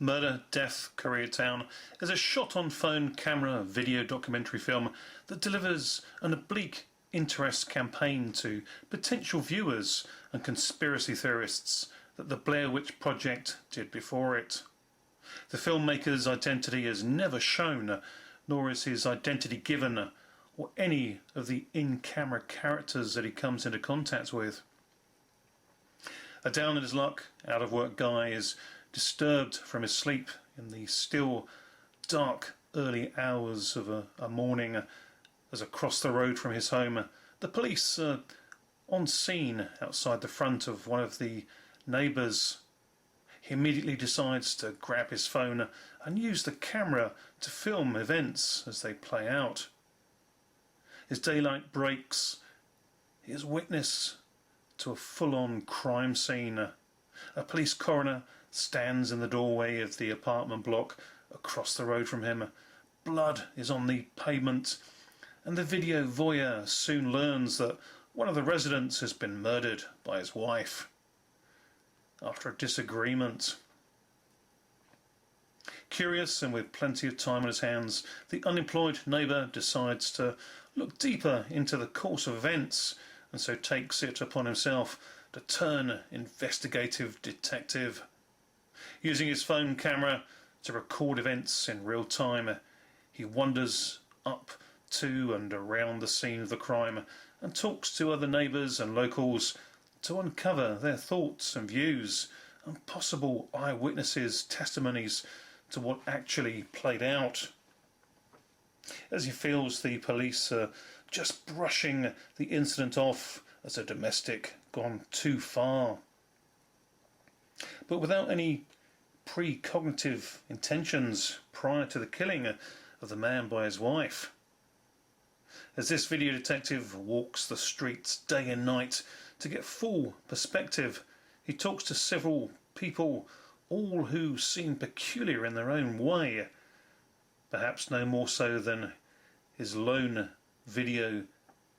Murder, Death Koreatown is a shot-on-phone camera video documentary film that delivers an oblique interest campaign to potential viewers and conspiracy theorists that the Blair Witch Project did before it. The filmmaker's identity is never shown, nor is his identity given, or any of the in-camera characters that he comes into contact with. A down in his luck, out-of-work guy is disturbed from his sleep in the still, dark, early hours of a morning as across the road from his home, the police are on scene outside the front of one of the neighbours. He immediately decides to grab his phone and use the camera to film events as they play out. As daylight breaks, he is witness to a full-on crime scene. A police coroner stands in the doorway of the apartment block across the road from him. Blood is on the pavement, and the video voyeur soon learns that one of the residents has been murdered by his wife after a disagreement. Curious and with plenty of time on his hands, the unemployed neighbour decides to look deeper into the course of events, and so takes it upon himself to turn investigative detective. Using his phone camera to record events in real time, he wanders up to and around the scene of the crime and talks to other neighbours and locals to uncover their thoughts and views and possible eyewitnesses' testimonies to what actually played out. As he feels the police are just brushing the incident off as a domestic gone too far, but without any precognitive intentions prior to the killing of the man by his wife. As this video detective walks the streets day and night to get full perspective, he talks to several people, all who seem peculiar in their own way, perhaps no more so than his lone video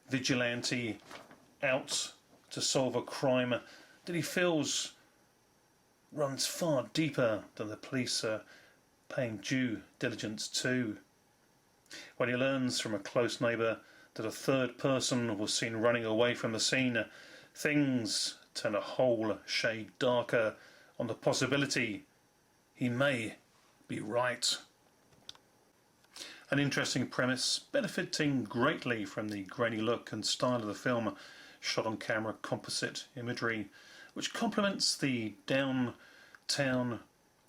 vigilante out to solve a crime that he feels runs far deeper than the police are paying due diligence to. When he learns from a close neighbour that a third person was seen running away from the scene, things turn a whole shade darker on the possibility he may be right. An interesting premise, benefiting greatly from the grainy look and style of the film, shot on camera composite imagery, which complements the downtown,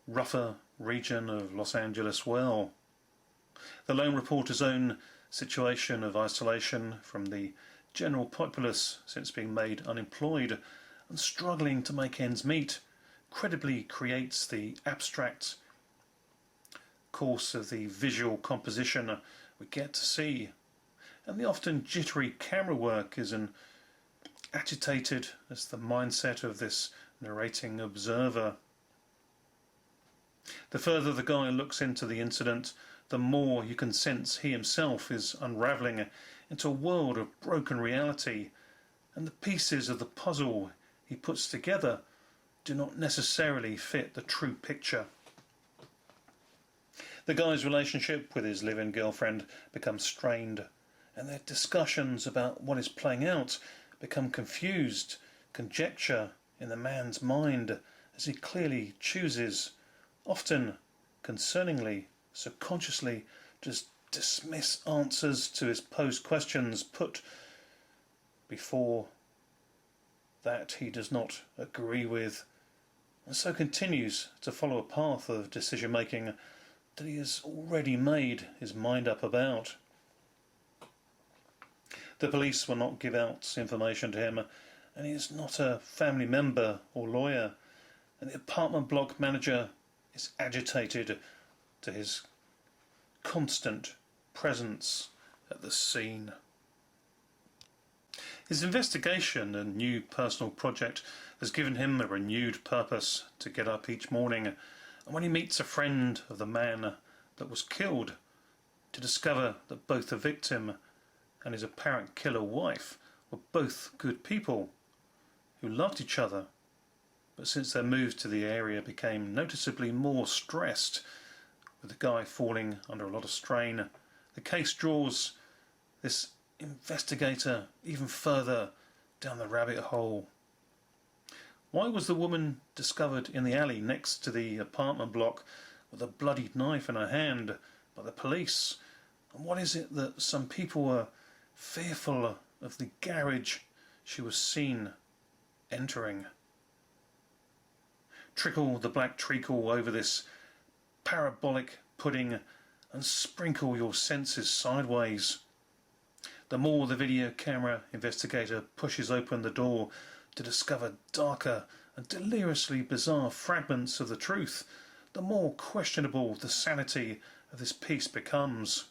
rougher region of Los Angeles well. The lone reporter's own situation of isolation from the general populace since being made unemployed and struggling to make ends meet credibly creates the abstract course of the visual composition we get to see, and the often jittery camera work is an agitated as the mindset of this narrating observer. The further the guy looks into the incident, the more you can sense he himself is unraveling into a world of broken reality, and the pieces of the puzzle he puts together do not necessarily fit the true picture. The guy's relationship with his live-in girlfriend becomes strained, and their discussions about what is playing out become confused conjecture in the man's mind as he clearly chooses, often concerningly, subconsciously, to dismiss answers to his posed questions put before that he does not agree with, and so continues to follow a path of decision-making that he has already made his mind up about. The police will not give out information to him, and he is not a family member or lawyer, and the apartment block manager is agitated to his constant presence at the scene. His investigation and new personal project has given him a renewed purpose to get up each morning, and when he meets a friend of the man that was killed, to discover that both the victim and his apparent killer wife were both good people who loved each other but since their move to the area became noticeably more stressed, with the guy falling under a lot of strain, the case draws this investigator even further down the rabbit hole. Why was the woman discovered in the alley next to the apartment block with a bloodied knife in her hand by the police? And what is it that some people were fearful of the garage she was seen entering? Trickle the black treacle over this parabolic pudding and sprinkle your senses sideways. The more the video camera investigator pushes open the door to discover darker and deliriously bizarre fragments of the truth, the more questionable the sanity of this piece becomes.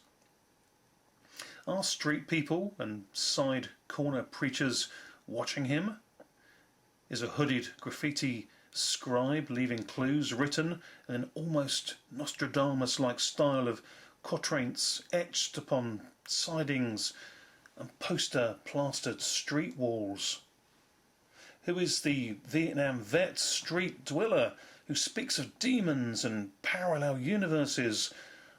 Are street people and side corner preachers watching him? Is a hooded graffiti scribe leaving clues written in an almost Nostradamus-like style of quatrains etched upon sidings and poster-plastered street walls? Who is the Vietnam vet street dweller who speaks of demons and parallel universes?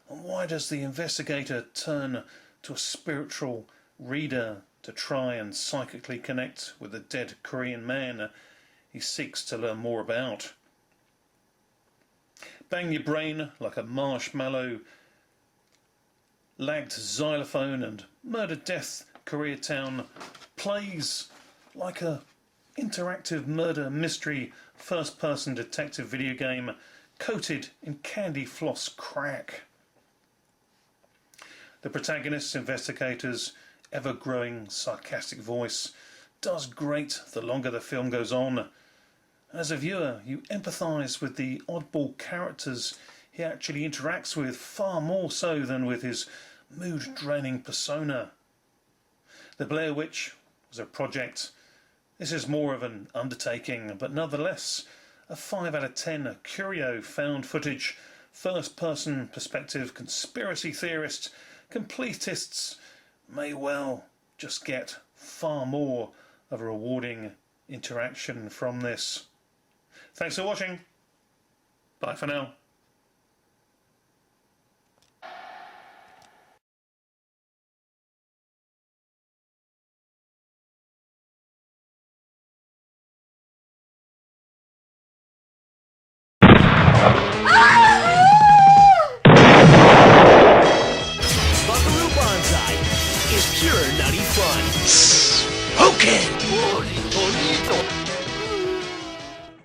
And why does the investigator turn to a spiritual reader to try and psychically connect with the dead Korean man he seeks to learn more about? Bang your brain like a marshmallow, lagged xylophone, and Murder Death Koreatown plays like a interactive murder mystery first-person detective video game coated in candy floss crack. The protagonist's investigator's ever-growing sarcastic voice does great the longer the film goes on. As a viewer, you empathise with the oddball characters he actually interacts with far more so than with his mood-draining persona. The Blair Witch was a project. This is more of an undertaking, but nonetheless a 5 out of 10 curio found footage, first-person perspective conspiracy theorists, completists may well just get far more of a rewarding interaction from this. Thanks for watching. Bye for now. Buckaroobanzai is pure nutty fun. Okay.